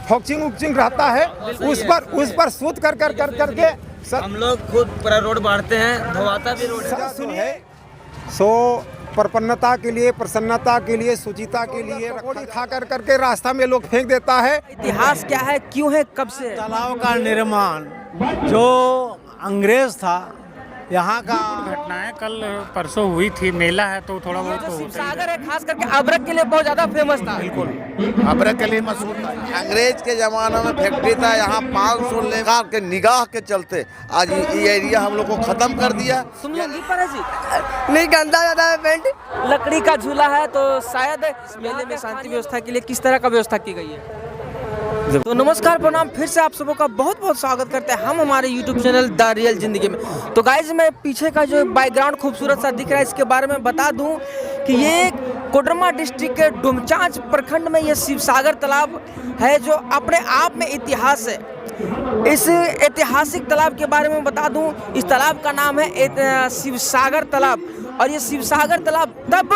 फॉक्सिंग उक्सिंग रहता है, उस पर सूत कर करके हम लोग खुद पूरा रोड बांटते हैं, धोवाता भी रोड है। सो प्रपन्नता के लिए, प्रसन्नता के लिए, सुचिता के लिए पकौड़ी खा करके रास्ता में लोग फेंक देता है। इतिहास क्या है, क्यों है, कब से? तालाब का निर्माण जो अंग्रेज था, यहाँ का घटनाएं कल परसों हुई थी, मेला है तो थोड़ा बहुत तो होता ही है। शिवसागर है, खास करके अबरक के लिए बहुत ज्यादा फेमस था। बिल्कुल अबरक के लिए मशहूर था। अंग्रेज के ज़माना में फैक्ट्री था, यहाँ 500 लेबर के निगाह के चलते आज ये एरिया हम लोग को ख़त्म कर दिया। तुम लोग पर है जी? नहीं, गंदा ज़्यादा है पेंट। लकड़ी का झूला है, तो शायद मेले में शांति व्यवस्था के लिए किस तरह का व्यवस्था की गई है? तो नमस्कार, प्रणाम, फिर से आप सबों का बहुत बहुत स्वागत करते हैं हम हमारे YouTube चैनल द रियल जिंदगी में। तो गाइज, मैं पीछे का जो बैकग्राउंड खूबसूरत सा दिख रहा है, इसके बारे में बता दूं कि ये कोडरमा डिस्ट्रिक्ट के डुमचांच प्रखंड में ये शिवसागर तालाब है, जो अपने आप में इतिहास है। इस ऐतिहासिक तालाब के बारे में बता दूं, इस तालाब का नाम है शिवसागर तालाब। और ये शिवसागर तालाब तब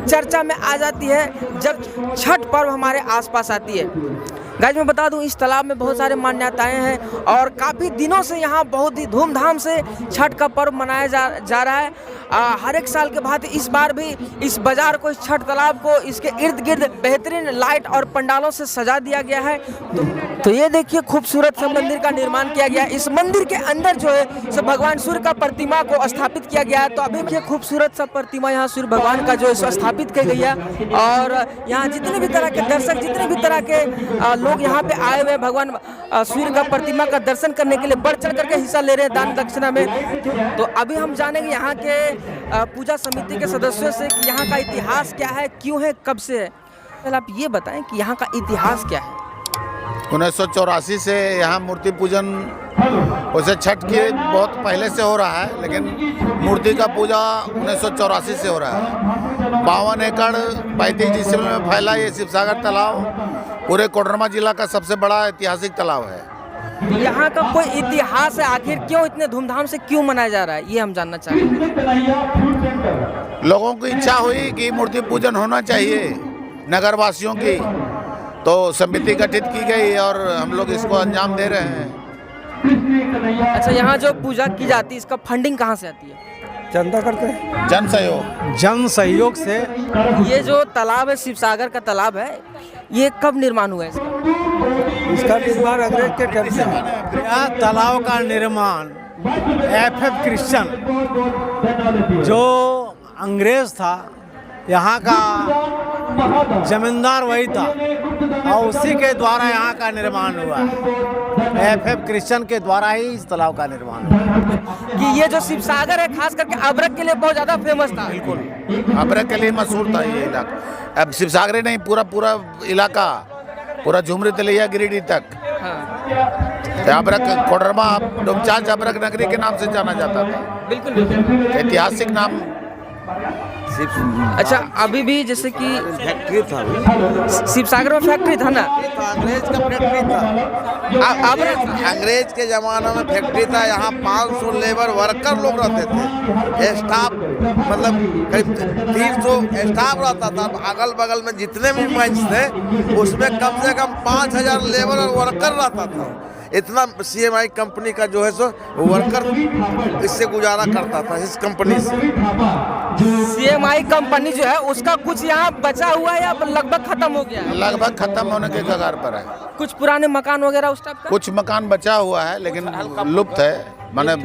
चर्चा में आ जाती है जब छठ पर्व हमारे आसपास आती है। गाइस, मैं बता दूं, इस तालाब में बहुत सारे मान्यताएं हैं और काफ़ी दिनों से यहाँ बहुत ही धूमधाम से छठ का पर्व मनाया जा रहा है। हर एक साल के बाद इस बार भी इस बाजार को, इस छठ तालाब को, इसके इर्द गिर्द बेहतरीन लाइट और पंडालों से सजा दिया गया है। तो ये देखिए, खूबसूरत सा मंदिर का निर्माण किया गया है। इस मंदिर के अंदर जो है सो भगवान सूर्य का प्रतिमा को स्थापित किया गया है। तो अब देखिए, खूबसूरत सा प्रतिमा यहाँ सूर्य भगवान का जो है स्थापित की गई है। और यहाँ जितने भी तरह के दर्शक, जितने भी तरह के लोग यहाँ पे आए हुए भगवान सूर्य का प्रतिमा का दर्शन करने के लिए बढ़ चढ़ करके हिस्सा ले रहे हैं दान दक्षिणा में। तो अभी हम जानेंगे यहाँ के पूजा समिति के सदस्यों से कि यहाँ का इतिहास क्या है, क्यों है, कब से है। पहले आप ये बताएं कि यहाँ का इतिहास क्या है। 1984 से यहाँ मूर्ति पूजन, वैसे छठ के बहुत पहले से हो रहा है, लेकिन मूर्ति का पूजा 1984 से हो रहा है। 52 एकड़ 35 डिसमिल में फैला ये शिवसागर तालाब पूरे कोडरमा जिला का सबसे बड़ा ऐतिहासिक तालाब है। यहाँ का कोई इतिहास है, आखिर क्यों इतने धूमधाम से क्यों मनाया जा रहा है, ये हम जानना चाहेंगे। लोगों की इच्छा हुई कि मूर्ति पूजन होना चाहिए नगरवासियों की, तो समिति गठित की गई और हम लोग इसको अंजाम दे रहे हैं। अच्छा, यहाँ जो पूजा की जाती है, इसका फंडिंग कहाँ से आती है? चंदा करते हैं, जन सहयोग से। ये जो तालाब है, शिवसागर का तालाब है, ये कब निर्माण हुआ है इसका निर्माण अंग्रेज के टाइम से। यह तालाब का निर्माण FF क्रिश्चियन जो अंग्रेज था, यहाँ का जमींदार वही था और उसी के द्वारा यहाँ का निर्माण हुआ है। FF क्रिश्चियन के द्वारा ही इस तालाब का निर्माण हुआ। कि ये जो शिवसागर है, खास करके अबरक के लिए बहुत ज़्यादा फेमस था। बिल्कुल अबरक के लिए मशहूर था ये इलाका। अब शिवसागर नहीं, पूरा इलाका, पूरा झुमरी तलैया गिरिडीह तक अबरक, कोडरमा, डुमचांच अबरक नगरी के नाम से जाना जाता था। बिल्कुल ऐतिहासिक नाम। अच्छा, अभी भी जैसे कि फैक्ट्री था, शिवसागर में फैक्ट्री था ना, अंग्रेज का फैक्ट्री था। अंग्रेज के ज़माना में फैक्ट्री था, यहाँ 500 लेबर वर्कर लोग रहते थे। स्टाफ मतलब करीब 300 स्टाफ रहता था। अगल बगल में जितने भी माइंस थे, उसमें कम से कम 5000 लेबर और वर्कर रहता था। इतना CMI कंपनी का जो है सो वर्कर इससे गुजारा करता था, इस कंपनी से। CMI कंपनी जो है उसका कुछ यहाँ बचा हुआ है या लगभग खत्म हो गया है? लगभग खत्म होने के कगार पर है। कुछ पुराने मकान वगैरह उस टाइप का? कुछ मकान बचा हुआ है, लेकिन लुप्त है, माने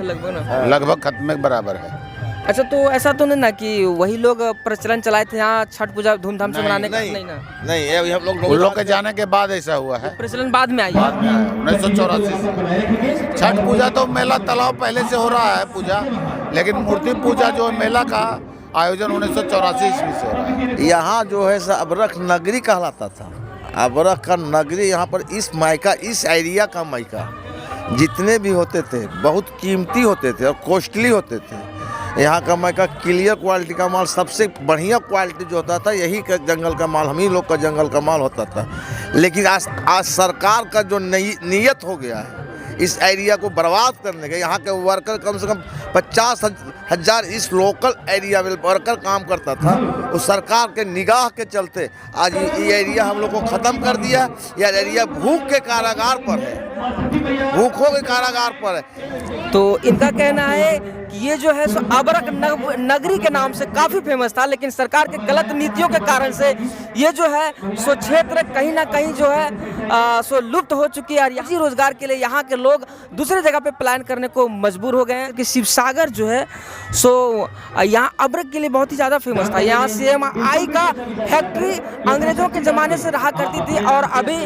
लगभग खत्म के बराबर है। अच्छा, तो ऐसा तो नहीं ना कि वही लोग प्रचलन चलाए थे यहाँ छठ पूजा धूमधाम से मनाने का? नहीं ना, नहीं, ये हम लोग के जाने के बाद ऐसा हुआ है। प्रचलन बाद में आई? 1984 से। छठ पूजा तो मेला तालाब पहले से हो रहा है पूजा, लेकिन मूर्ति पूजा जो मेला का आयोजन 1984 ईस्वी से हो रहा है। यहाँ जो है सो अबरक नगरी कहलाता था। अबरक का नगरी, यहाँ पर इस मायका, इस एरिया का मायका जितने भी होते थे बहुत कीमती होते थे और कॉस्टली होते थे। यहाँ का मायका क्लियर क्वालिटी का माल, सबसे बढ़िया क्वालिटी जो होता था यही का जंगल का माल, हम ही लोग का जंगल का माल होता था। लेकिन आज सरकार का जो नीयत हो गया है इस एरिया को बर्बाद करने का, यहाँ के वर्कर कम से कम 50,000 इस लोकल एरिया में वर्कर काम करता था। उस सरकार के निगाह के चलते आज ये एरिया हम लोग को ख़त्म कर दिया। यह एरिया भूख के कारागार पर है, भूखों के कारागार पर है। तो इनका कहना है कि ये जो है सो अबरक नगरी के नाम से काफ़ी फेमस था, लेकिन सरकार के गलत नीतियों के कारण से ये जो है सो क्षेत्र कहीं ना कहीं जो है सो लुप्त हो चुकी है। और इसी रोजगार के लिए यहाँ के लोग दूसरे जगह पे प्लान करने को मजबूर हो गए हैं। कि शिवसागर जो है सो यहाँ अबरक के लिए बहुत ही ज़्यादा फेमस था। यहाँ CMI का फैक्ट्री अंग्रेजों के ज़माने से रहा करती थी और अभी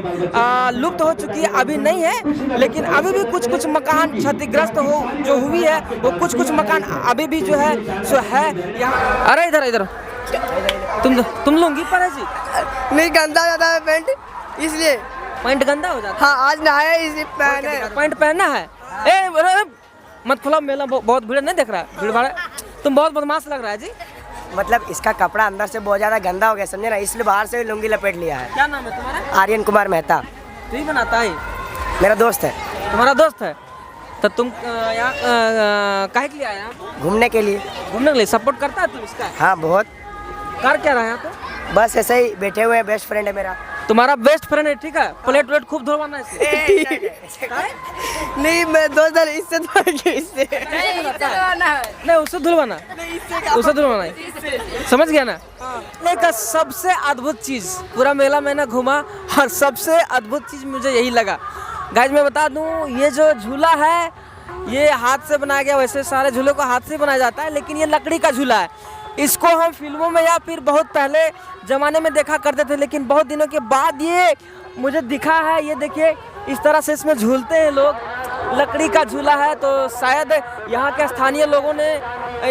लुप्त हो चुकी है, अभी नहीं है, लेकिन अभी भी कुछ कुछ मकान क्षतिग्रस्त जो हुई है, वो कुछ मकान अभी भी जो है सो है यहाँ। अरे इधर तुम लुंगी पर है जी? नहीं, गंदा हो जाता है पैंट, इसलिए पैंट गंदा हो जाता है। हाँ, आज नहाया इसलिए पहने। पैंट पहनना है? ए मत खुला, मेला बहुत भीड़ नहीं देख रहा है, भीड़ भाड़। तुम बहुत बदमाश लग रहा है जी। मतलब इसका कपड़ा अंदर से बहुत ज्यादा गंदा हो गया, समझे ना, इसलिए बाहर से लुंगी लपेट लिया है। क्या नाम है तुम्हारा? आर्यन कुमार मेहता। तू ही बनाता है? मेरा दोस्त है। तुम्हारा दोस्त है? तो तुम यहाँ काहे के लिए आया? घूमने के लिए। घूमने के लिए? सपोर्ट करता है तुम इसका? हाँ, बहुत। कर क्या रहा है यहाँ पे? बस ऐसे ही बैठे हुए हैं, बेस्ट फ्रेंड है मेरा। तुम्हारा बेस्ट फ्रेंड है, ठीक है। प्लेट व्लेट खूब धुलवाना है नहीं, मैं दोस्त इससे इससे नहीं, उससे धुलवाना, उससे धुलवाना है, समझ गया ना? का सबसे अद्भुत चीज़ पूरा मेला मैंने घूमा और सबसे अद्भुत चीज़ मुझे यही लगा। गाइस मैं बता दूं, ये जो झूला है ये हाथ से बनाया गया। वैसे सारे झूलों को हाथ से बनाया जाता है, लेकिन ये लकड़ी का झूला है। इसको हम फिल्मों में या फिर बहुत पहले ज़माने में देखा करते थे, लेकिन बहुत दिनों के बाद ये मुझे दिखा है। ये देखिए, इस तरह से इसमें झूलते हैं लोग। लकड़ी का झूला है, तो शायद यहाँ के स्थानीय लोगों ने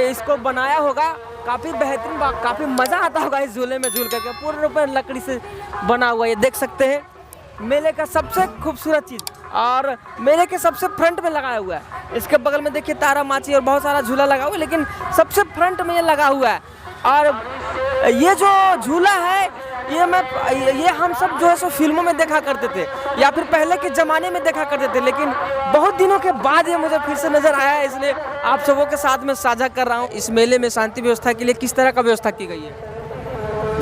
इसको बनाया होगा। काफ़ी बेहतरीन, काफ़ी मज़ा आता होगा इस झूले में झूल करके। पूरे रूप में लकड़ी से बना हुआ, ये देख सकते हैं। मेले का सबसे खूबसूरत चीज़ और मेले के सबसे फ्रंट में लगाया हुआ है। इसके बगल में देखिए तारा माची और बहुत सारा झूला लगा हुआ है, लेकिन सबसे फ्रंट में ये लगा हुआ है। और ये जो झूला है ये हम सब जो है सो फिल्मों में देखा करते थे या फिर पहले के ज़माने में देखा करते थे, लेकिन बहुत दिनों के बाद ये मुझे फिर से नज़र आया है, इसलिए आप सबों के साथ में साझा कर रहा हूँ। इस मेले में शांति व्यवस्था के लिए किस तरह का व्यवस्था की गई है?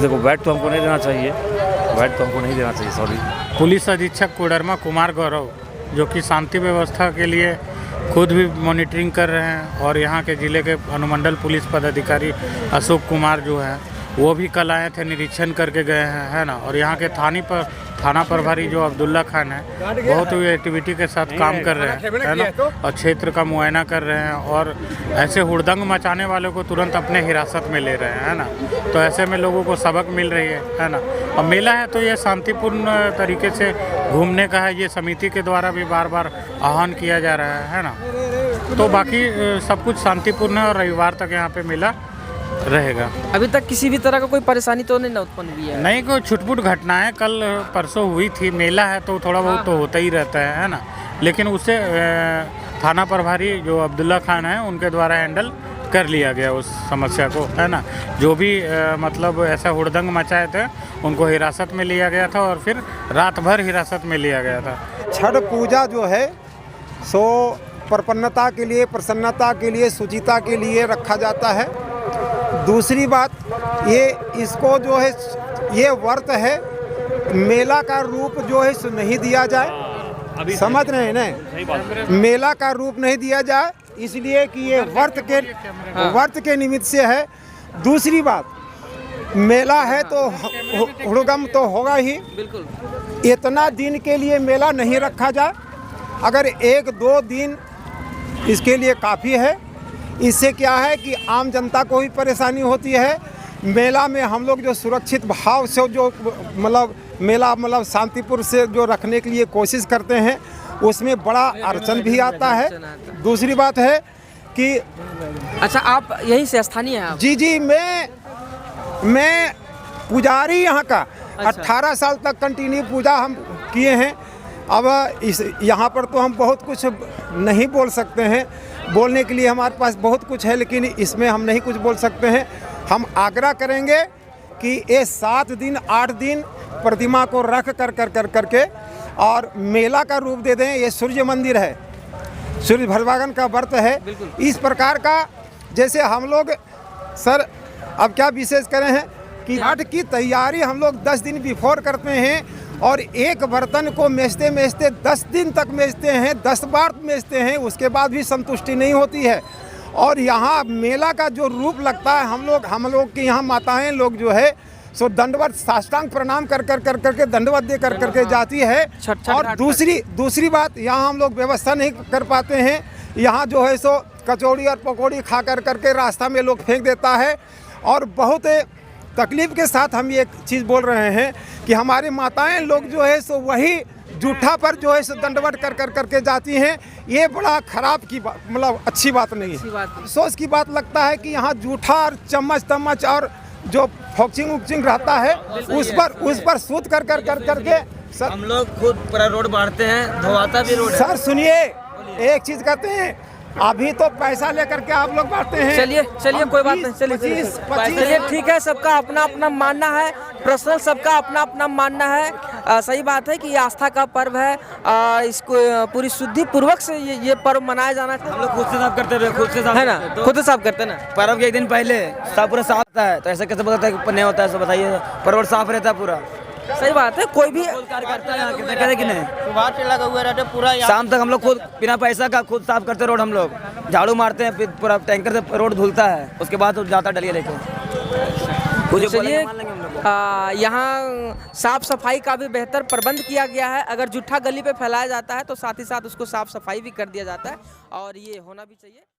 देखो, बैट तो हमको नहीं देना चाहिए, बैट तो हमको नहीं देना चाहिए, सॉरी। पुलिस अधीक्षक कोडरमा कुमार गौरव, जो कि शांति व्यवस्था के लिए खुद भी मॉनिटरिंग कर रहे हैं, और यहाँ के ज़िले के अनुमंडल पुलिस पदाधिकारी अशोक कुमार जो है वो भी कल आए थे, निरीक्षण करके गए हैं, है ना। और यहाँ के थाना प्रभारी जो अब्दुल्ला खान है, बहुत ही एक्टिविटी के साथ काम कर रहे हैं, है ना, और क्षेत्र का मुआयना कर रहे हैं और ऐसे हुड़दंग मचाने वालों को तुरंत अपने हिरासत में ले रहे हैं, है ना। तो ऐसे में लोगों को सबक मिल रही है ना। और मेला है तो ये शांतिपूर्ण तरीके से घूमने का है, ये समिति के द्वारा भी बार बार आह्वान किया जा रहा है ना। तो बाकी सब कुछ शांतिपूर्ण है और रविवार तक यहाँ पे मेला रहेगा। अभी तक किसी भी तरह का कोई परेशानी तो नहीं उत्पन्न हुई है? नहीं, कोई छुटपुट घटनाएं कल परसों हुई थी। मेला है तो थोड़ा बहुत तो होता ही रहता है ना, लेकिन उसे थाना प्रभारी जो अब्दुल्ला खान है उनके द्वारा हैंडल कर लिया गया उस समस्या को, है ना। जो भी मतलब ऐसा हुड़दंग मचाए थे उनको हिरासत में लिया गया था और फिर रात भर हिरासत में लिया गया था। छठ पूजा जो है सो प्रपन्नता के लिए, प्रसन्नता के लिए, शुचिता के लिए रखा जाता है। दूसरी बात ये इसको जो है ये व्रत है, मेला का रूप जो है सो नहीं दिया जाए, समझ रहे हैं ना, मेला का रूप नहीं दिया जाए, इसलिए कि ये व्रत के निमित्त से है। दूसरी बात, मेला है तो हुड़दंग तो होगा ही, बिल्कुल। इतना दिन के लिए मेला नहीं रखा जाए, अगर 1-2 दिन इसके लिए काफ़ी है। इससे क्या है कि आम जनता को भी परेशानी होती है। मेला में हम लोग जो सुरक्षित भाव से जो मेला शांतिपूर्ण से जो रखने के लिए कोशिश करते हैं, उसमें बड़ा अड़चन भी आता है। दूसरी बात है कि अच्छा, आप यहीं से स्थानीय हैं आप? जी, मैं पुजारी यहाँ का। अच्छा। 18 साल तक कंटिन्यू पूजा हम किए हैं। अब यहाँ पर तो हम बहुत कुछ नहीं बोल सकते हैं, बोलने के लिए हमारे पास बहुत कुछ है, लेकिन इसमें हम नहीं कुछ बोल सकते हैं। हम आग्रह करेंगे कि ये 7 दिन 8 दिन प्रतिमा को रख करके और मेला का रूप दे दें। ये सूर्य मंदिर है, सूर्य भगवान का व्रत है। इस प्रकार का जैसे हम लोग सर अब क्या विशेष करें हैं कि छठ की तैयारी हम लोग 10 दिन बिफोर करते हैं और एक बर्तन को मेजते मेजते 10 दिन तक मेजते हैं, 10 बार मेजते हैं, उसके बाद भी संतुष्टि नहीं होती है। और यहाँ मेला का जो रूप लगता है हम लोग की यहाँ माताएं लोग जो है सो दंडवत साष्टांग प्रणाम कर करके दंडवत दे करके जाती है। और दूसरी बात यहाँ हम लोग व्यवस्था नहीं कर पाते हैं। यहाँ जो है सो कचौड़ी और पकौड़ी खा करके रास्ता में लोग फेंक देता है। और बहुत तकलीफ़ के साथ हम ये चीज़ बोल रहे हैं कि हमारी माताएं लोग जो है सो वही जूठा पर जो है सो दंडवत करके जाती हैं। ये बड़ा खराब की बात, मतलब अच्छी बात नहीं है। अफसोस की बात लगता है कि यहाँ जूठा और चम्मच और जो फॉक्सिंग रहता है उस पर सूत करके सर हम लोग खुद पूरा रोड बांटते हैं, धोवाता भी रोड है। सर सुनिए, एक चीज़ कहते हैं, अभी तो पैसा लेकर के आप लोग बांटते हैं। चलिए कोई बात नहीं, चलिए ठीक है, सबका अपना अपना मानना है, पर्सनल सबका अपना अपना मानना है। सही बात है कि ये आस्था का पर्व है, इसको पूरी शुद्धि पूर्वक से ये पर्व मनाया जाना चाहिए। हम लोग खुद से साफ करते हैं, खुद से साफ है ना, खुद से साफ करते हैं ना। पर्व के एक दिन पहले सब पूरा साफ होता है, तो ऐसा कैसे बताता है कि नहीं होता है? सब बताइए, पर्व साफ रहता है पूरा। सही बात है, कोई भी करता है कितना करे कि नहीं, सुबह लगा हुआ रहता है पूरा। शाम तक हम लोग खुद बिना पैसा का खुद साफ करते रोड, हम लोग झाड़ू मारते हैं, फिर पूरा टैंकर से रोड धुलता है, उसके बाद तो जाता डलिया लेके। चलिए यहाँ साफ सफाई का भी बेहतर प्रबंध किया गया है। अगर जूठा गली पे फैलाया जाता है तो साथ ही साथ उसको साफ सफाई भी कर दिया जाता है और ये होना भी चाहिए।